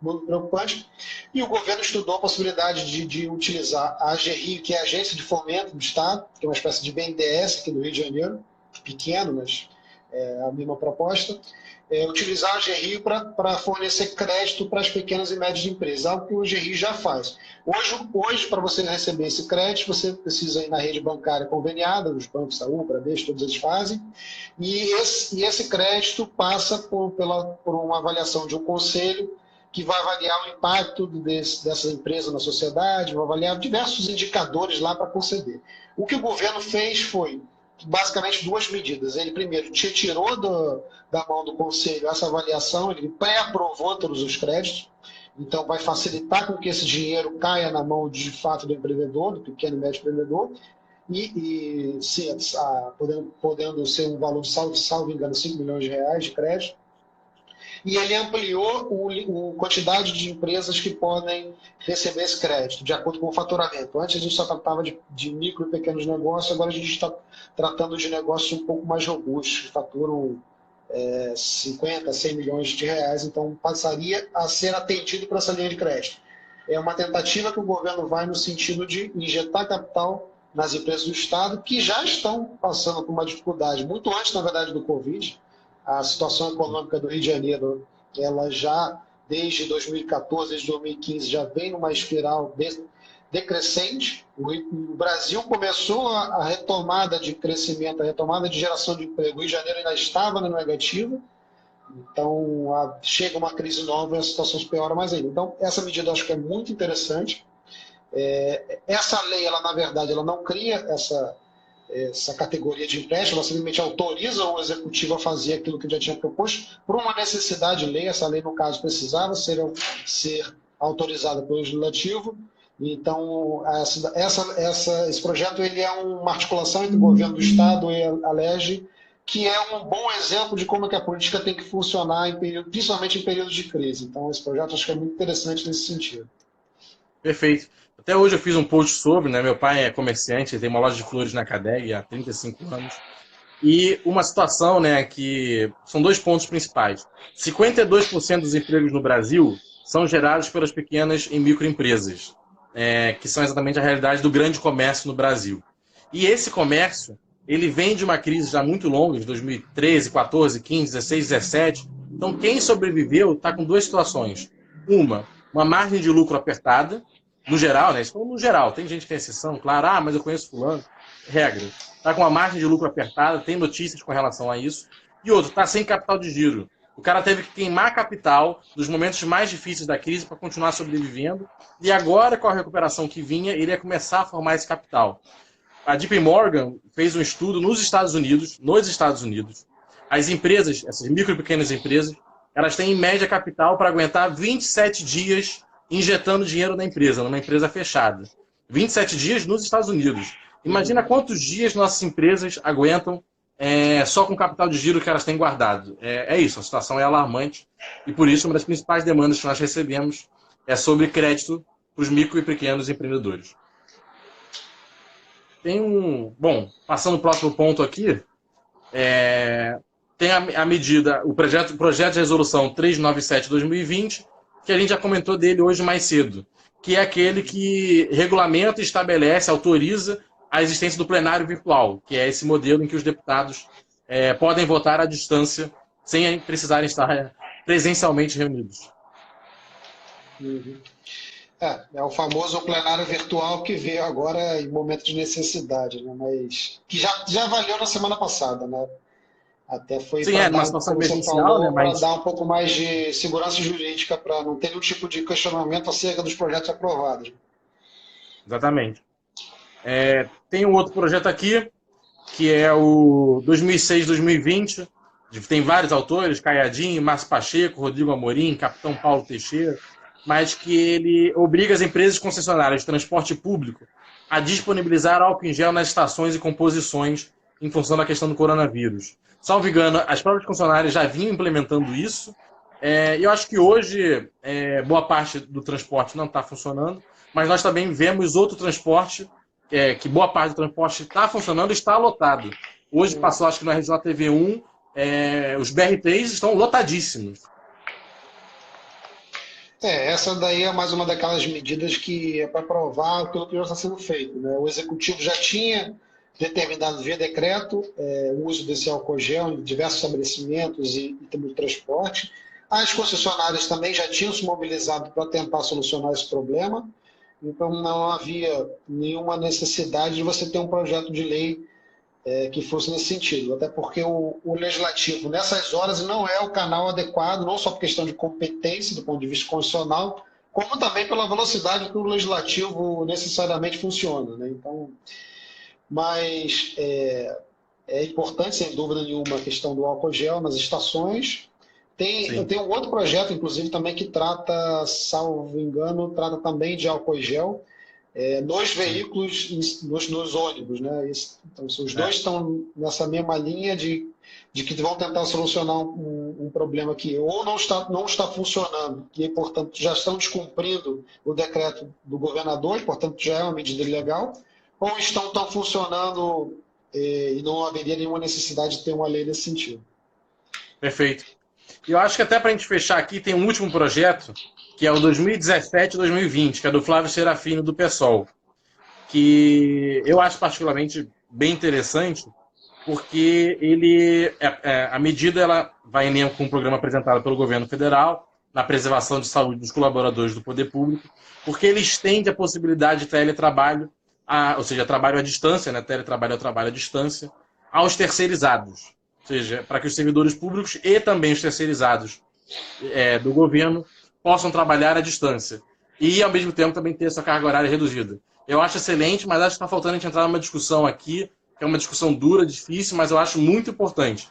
muito preocupante. E o governo estudou a possibilidade de utilizar a AGRI, que é a Agência de Fomento do Estado, que é uma espécie de BNDES aqui do Rio de Janeiro, pequeno, mas é a mesma proposta, utilizar a AGRI para fornecer crédito para as pequenas e médias empresas, algo que o AGRI já faz. Hoje, para você receber esse crédito, você precisa ir na rede bancária conveniada, os bancos Saúl, Bradesco, todos eles fazem, e esse crédito passa por uma avaliação de um conselho que vai avaliar o impacto dessa empresa na sociedade, vai avaliar diversos indicadores lá para conceder. O que o governo fez foi basicamente duas medidas. Ele, primeiro, tirou da mão do Conselho essa avaliação, ele pré-aprovou todos os créditos, então vai facilitar com que esse dinheiro caia na mão, de fato, do empreendedor, do pequeno e médio empreendedor, podendo ser um valor de, salvo engano, 5 milhões de reais de crédito. E ele ampliou a quantidade de empresas que podem receber esse crédito, de acordo com o faturamento. Antes a gente só tratava de micro e pequenos negócios, agora a gente está tratando de negócios um pouco mais robustos, que faturam 50, 100 milhões de reais, então passaria a ser atendido por essa linha de crédito. É uma tentativa que o governo vai no sentido de injetar capital nas empresas do Estado, que já estão passando por uma dificuldade, muito antes, na verdade, do Covid. A situação econômica do Rio de Janeiro, ela já, desde 2014, desde 2015, já vem numa espiral decrescente. O Brasil começou a retomada de crescimento, a retomada de geração de emprego. O Rio de Janeiro ainda estava no negativo, então chega uma crise nova e a situação se piora mais ainda. Então, essa medida eu acho que é muito interessante. Essa lei, ela, na verdade, ela não cria essa categoria de empréstimo, ela simplesmente autoriza o executivo a fazer aquilo que já tinha proposto por uma necessidade de lei. Essa lei, no caso, precisava ser autorizada pelo legislativo. Então, esse projeto ele é uma articulação entre o governo do Estado e a LERJ, que é um bom exemplo de como é que a política tem que funcionar, principalmente em períodos de crise. Então, esse projeto acho que é muito interessante nesse sentido. Perfeito. Até hoje eu fiz um post sobre, né? Meu pai é comerciante, tem uma loja de flores na CADEG há 35 anos. E uma situação, né, que são dois pontos principais. 52% dos empregos no Brasil são gerados pelas pequenas e microempresas, que são exatamente a realidade do grande comércio no Brasil. E esse comércio, ele vem de uma crise já muito longa, de 2013, 14, 15, 16, 17. Então, quem sobreviveu está com duas situações. Uma margem de lucro apertada, no geral, né? Isso no geral, tem gente que tem exceção, claro, mas eu conheço fulano, regra. Está com uma margem de lucro apertada, tem notícias com relação a isso. E outro, está sem capital de giro. O cara teve que queimar capital nos momentos mais difíceis da crise para continuar sobrevivendo. E agora, com a recuperação que vinha, ele ia começar a formar esse capital. A JP Morgan fez um estudo nos Estados Unidos. As empresas, essas micro e pequenas empresas, elas têm em média capital para aguentar 27 dias injetando dinheiro na empresa, numa empresa fechada. 27 dias nos Estados Unidos. Imagina quantos dias nossas empresas aguentam só com o capital de giro que elas têm guardado. É isso, a situação é alarmante. E por isso, uma das principais demandas que nós recebemos é sobre crédito para os micro e pequenos empreendedores. Bom, passando o próximo ponto aqui, tem a medida, o projeto de resolução 397/2020, que a gente já comentou dele hoje mais cedo, que é aquele que regulamenta, estabelece, autoriza a existência do plenário virtual, que é esse modelo em que os deputados podem votar à distância, sem precisarem estar presencialmente reunidos. Uhum. É o famoso plenário virtual que veio agora em momento de necessidade, né? Mas que já valeu na semana passada, né? Até foi numa situação emergencial, né? Para dar um pouco mais de segurança jurídica, para não ter nenhum tipo de questionamento acerca dos projetos aprovados. Exatamente. Tem um outro projeto aqui, que é o 2006-2020. Tem vários autores, Caiadinho, Márcio Pacheco, Rodrigo Amorim, Capitão Paulo Teixeira, mas que ele obriga as empresas concessionárias de transporte público a disponibilizar álcool em gel nas estações e composições em função da questão do coronavírus. Salvo engano, as próprias concessionárias já vinham implementando isso. Eu acho que hoje boa parte do transporte não está funcionando, mas nós também vemos outro transporte, que boa parte do transporte está funcionando e está lotado. Hoje passou, acho que no RJTV1, os BR-3 estão lotadíssimos. Essa daí é mais uma daquelas medidas que é para provar aquilo que já está sendo feito, né? O executivo já tinha determinado via decreto o uso desse álcool gel em diversos estabelecimentos e também de transporte. As concessionárias também já tinham se mobilizado para tentar solucionar esse problema, então não havia nenhuma necessidade de você ter um projeto de lei que fosse nesse sentido, até porque o legislativo, nessas horas, não é o canal adequado, não só por questão de competência do ponto de vista constitucional, como também pela velocidade que o legislativo necessariamente funciona, né? Então, mas é importante, sem dúvida nenhuma, a questão do álcool gel nas estações. Eu tenho um outro projeto, inclusive, também que trata, salvo engano, trata também de álcool gel nos veículos, nos ônibus, né? Então, os dois estão nessa mesma linha de que vão tentar solucionar um problema que ou não está funcionando, e, portanto, já estão descumprindo o decreto do governador, portanto, já é uma medida ilegal, ou estão funcionando e não haveria nenhuma necessidade de ter uma lei nesse sentido. Perfeito. E eu acho que até para a gente fechar aqui, tem um último projeto, que é o 2017-2020, que é do Flávio Serafino, do PSOL, que eu acho particularmente bem interessante, porque a medida ela vai em linha com um programa apresentado pelo governo federal na preservação de saúde dos colaboradores do poder público, porque ele estende a possibilidade de teletrabalho, ou seja, trabalho à distância, né, teletrabalho é o trabalho à distância, aos terceirizados, ou seja, para que os servidores públicos e também os terceirizados do governo possam trabalhar à distância e, ao mesmo tempo, também ter essa carga horária reduzida. Eu acho excelente, mas acho que está faltando a gente entrar numa discussão aqui, que é uma discussão dura, difícil, mas eu acho muito importante.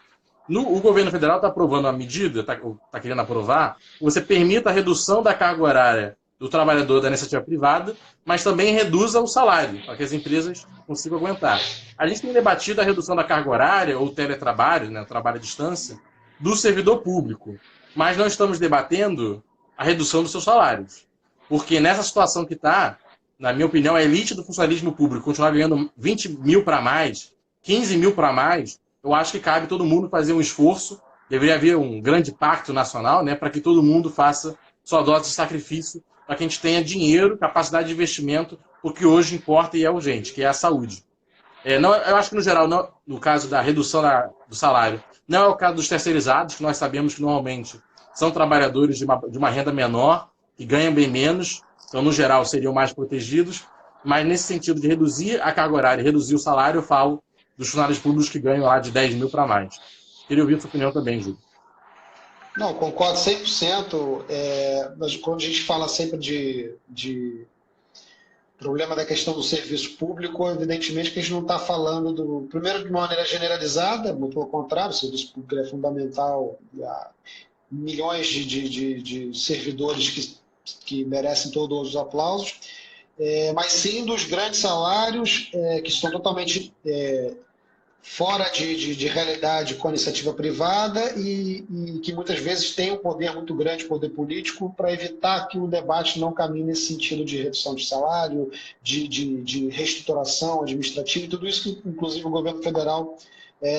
O governo federal está aprovando a medida, está querendo aprovar, que você permita a redução da carga horária do trabalhador da iniciativa privada, mas também reduza o salário, para que as empresas consigam aguentar. A gente tem debatido a redução da carga horária, ou teletrabalho, né, o trabalho à distância, do servidor público, mas não estamos debatendo a redução dos seus salários. Porque nessa situação que está, na minha opinião, a elite do funcionalismo público continuar ganhando 20 mil para mais, 15 mil para mais, eu acho que cabe todo mundo fazer um esforço, deveria haver um grande pacto nacional, né, para que todo mundo faça sua dose de sacrifício, para que a gente tenha dinheiro, capacidade de investimento, o que hoje importa e é urgente, que é a saúde. Não, eu acho que, no geral, não, no caso da redução do salário, não é o caso dos terceirizados, que nós sabemos que normalmente são trabalhadores de uma renda menor, que ganham bem menos, então, no geral, seriam mais protegidos, mas nesse sentido de reduzir a carga horária e reduzir o salário, eu falo dos funcionários públicos que ganham lá de 10 mil para mais. Queria ouvir a sua opinião também, Júlio. Não, concordo 100%. Mas quando a gente fala sempre de problema da questão do serviço público, evidentemente que a gente não está falando primeiro de uma maneira generalizada, muito pelo contrário, o serviço público é fundamental, há milhões de servidores que merecem todos os aplausos, mas sim dos grandes salários que estão totalmente fora de realidade com a iniciativa privada e que muitas vezes tem um poder muito grande, poder político, para evitar que o debate não caminhe nesse sentido de redução de salário, de reestruturação administrativa e tudo isso que, inclusive, o governo federal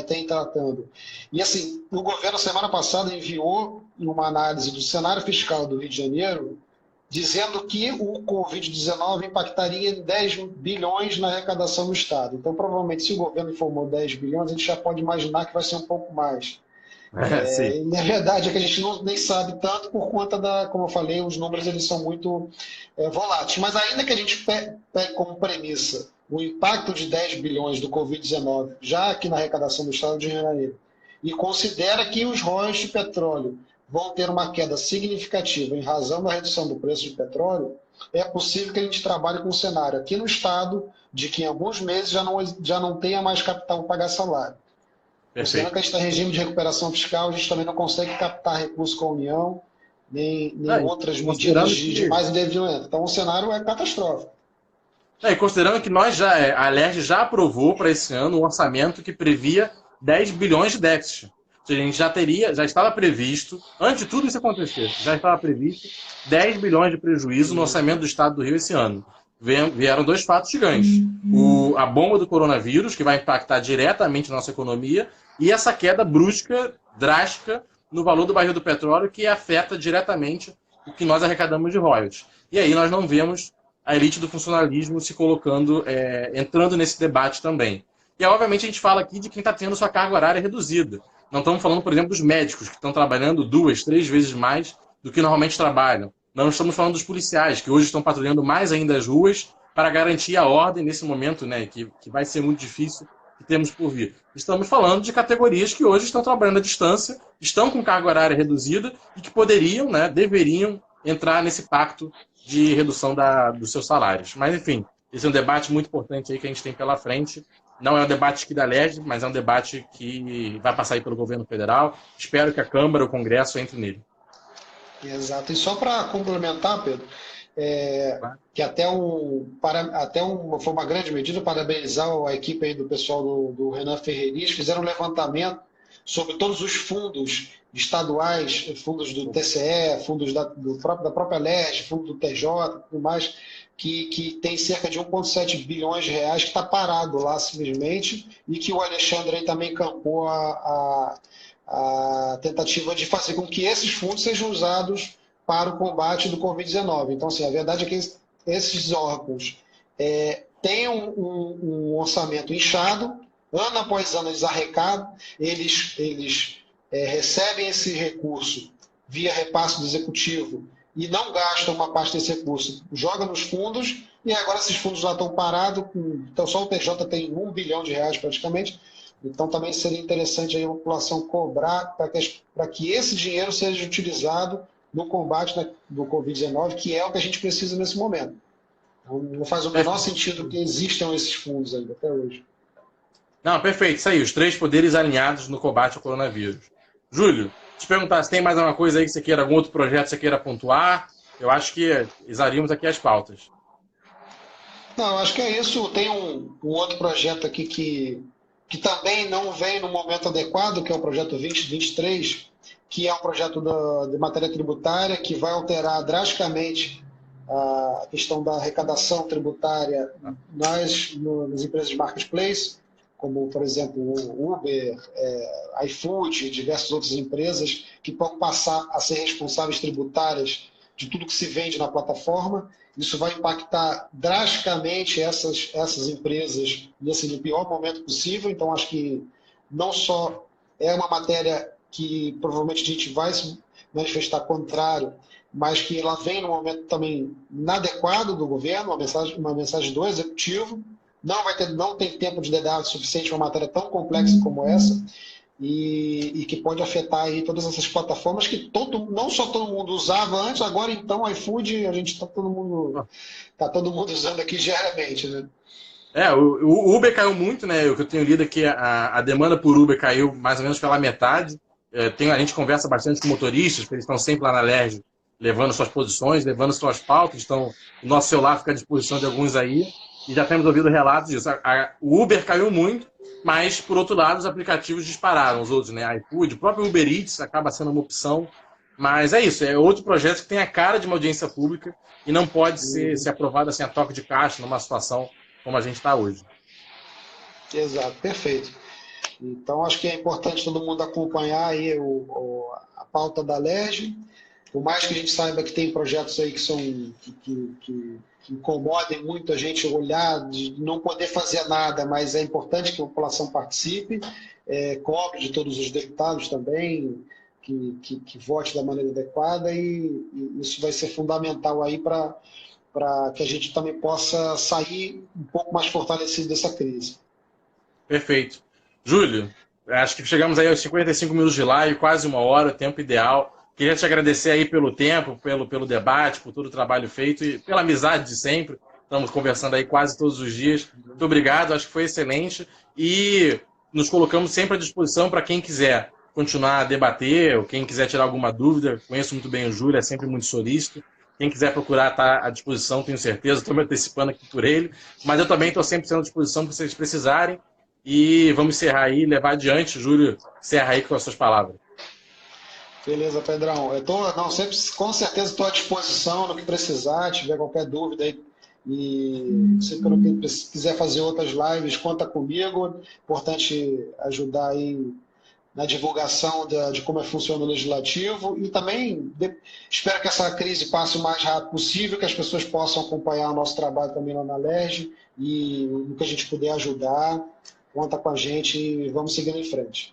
tem tratando. E, assim, o governo, semana passada, enviou uma análise do cenário fiscal do Rio de Janeiro, dizendo que o Covid-19 impactaria em 10 bilhões na arrecadação do Estado. Então, provavelmente, se o governo informou 10 bilhões, a gente já pode imaginar que vai ser um pouco mais. E, na verdade, é que a gente nem sabe tanto por conta como eu falei, os números eles são muito voláteis. Mas ainda que a gente pegue como premissa o impacto de 10 bilhões do Covid-19, já aqui na arrecadação do Estado de Janeiro, e considera que os royalties de petróleo vão ter uma queda significativa em razão da redução do preço de petróleo, é possível que a gente trabalhe com um cenário aqui no Estado de que em alguns meses já não tenha mais capital para pagar salário. Considerando que a gente está em regime de recuperação fiscal, a gente também não consegue captar recursos com a União, nem outras medidas de mais endividamento. Então o cenário é catastrófico. E considerando que a LERJ já aprovou para esse ano um orçamento que previa 10 bilhões de déficit. Ou seja, a gente já estava previsto, antes de tudo isso acontecer, já estava previsto 10 bilhões de prejuízo no orçamento do Estado do Rio esse ano. Vieram dois fatos gigantes. A bomba do coronavírus, que vai impactar diretamente na nossa economia, e essa queda brusca, drástica, no valor do barril do petróleo, que afeta diretamente o que nós arrecadamos de royalties. E aí nós não vemos a elite do funcionalismo se colocando, entrando nesse debate também. E, obviamente, a gente fala aqui de quem está tendo sua carga horária reduzida. Não estamos falando, por exemplo, dos médicos, que estão trabalhando 2, 3 vezes mais do que normalmente trabalham. Não estamos falando dos policiais, que hoje estão patrulhando mais ainda as ruas para garantir a ordem nesse momento, né, que vai ser muito difícil, que temos por vir. Estamos falando de categorias que hoje estão trabalhando à distância, estão com carga horária reduzida e que poderiam, né, deveriam entrar nesse pacto de redução dos seus salários. Mas, enfim, esse é um debate muito importante aí que a gente tem pela frente. Não é um debate aqui da LERJ, mas é um debate que vai passar aí pelo governo federal. Espero que a Câmara, o Congresso, entre nele. Exato. E só para complementar, Pedro, que foi uma grande medida, parabenizar a equipe aí do pessoal do Renan Ferreiris, fizeram um levantamento sobre todos os fundos estaduais, fundos do TCE, fundos da própria LERJ, fundo do TJ, tudo mais, que tem cerca de 1,7 bilhões de reais que está parado lá simplesmente, e que o Alexandre aí também campou a tentativa de fazer com que esses fundos sejam usados para o combate do Covid-19. Então, assim, a verdade é que esses órgãos têm um orçamento inchado, ano após ano eles arrecadam, eles recebem esse recurso via repasse do executivo e não gastam uma parte desse recurso, joga nos fundos, e agora esses fundos lá estão parados, então só o TJ tem 1 bilhão de reais praticamente, então também seria interessante aí a população cobrar para que esse dinheiro seja utilizado no combate do Covid-19, que é o que a gente precisa nesse momento. Então, não faz o menor sentido que existam esses fundos ainda até hoje. Não, perfeito, isso aí, os 3 poderes alinhados no combate ao coronavírus. Júlio, te perguntar se tem mais alguma coisa aí que você queira, algum outro projeto que você queira pontuar. Eu acho que exaurimos aqui as pautas. Não, acho que é isso. Tem um outro projeto aqui que também não vem no momento adequado, que é o projeto 2023, que é um projeto de matéria tributária que vai alterar drasticamente a questão da arrecadação tributária nas empresas de marketplace, como, por exemplo, o Uber, iFood e diversas outras empresas que vão passar a ser responsáveis tributárias de tudo que se vende na plataforma. Isso vai impactar drasticamente essas empresas no pior momento possível. Então, acho que não só é uma matéria que provavelmente a gente vai se manifestar contrário, mas que ela vem no momento também inadequado do governo, uma mensagem do executivo. Não tem tempo de debate suficiente para uma matéria tão complexa como essa, e que pode afetar aí todas essas plataformas que não só todo mundo usava antes, agora então iFood a gente está todo mundo usando aqui diariamente, né? O Uber caiu muito, né? O que eu tenho lido é que a demanda por Uber caiu mais ou menos pela metade. A gente conversa bastante com motoristas, porque eles estão sempre lá na LERJ, levando suas posições, levando suas pautas, então o nosso celular fica à disposição de alguns aí, e já temos ouvido relatos disso. O Uber caiu muito, mas, por outro lado, os aplicativos dispararam, os outros, né? iFood, o próprio Uber Eats acaba sendo uma opção, mas é isso, é outro projeto que tem a cara de uma audiência pública e não pode ser aprovado assim a toque de caixa numa situação como a gente está hoje. Exato, perfeito. Então, acho que é importante todo mundo acompanhar aí a pauta da LERJ, por mais que a gente saiba que tem projetos aí que incomodem muito a gente olhar, de não poder fazer nada, mas é importante que a população participe, cobre de todos os deputados também, que vote da maneira adequada, e isso vai ser fundamental aí para que a gente também possa sair um pouco mais fortalecido dessa crise. Perfeito. Júlio, acho que chegamos aí aos 55 minutos de live, quase 1 hora, tempo ideal. Queria te agradecer aí pelo tempo, pelo debate, por todo o trabalho feito e pela amizade de sempre. Estamos conversando aí quase todos os dias. Muito obrigado, acho que foi excelente. E nos colocamos sempre à disposição para quem quiser continuar a debater, ou quem quiser tirar alguma dúvida. Conheço muito bem o Júlio, é sempre muito solícito. Quem quiser procurar está à disposição, tenho certeza. Estou me antecipando aqui por ele. Mas eu também estou sempre à disposição para vocês precisarem. E vamos encerrar aí, levar adiante. Júlio, encerra aí com as suas palavras. Beleza, Pedrão. Com certeza estou à disposição no que precisar, tiver qualquer dúvida aí. E se quiser fazer outras lives, conta comigo. Importante ajudar aí na divulgação de como funciona o legislativo. E também espero que essa crise passe o mais rápido possível, que as pessoas possam acompanhar o nosso trabalho também lá na LERJ, e no que a gente puder ajudar, conta com a gente e vamos seguindo em frente.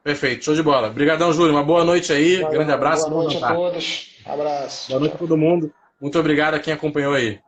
Perfeito, show de bola. Obrigadão, Júlio. Uma boa noite aí. Grande abraço. Boa noite a todos. Abraço. Boa noite a todo mundo. Muito obrigado a quem acompanhou aí.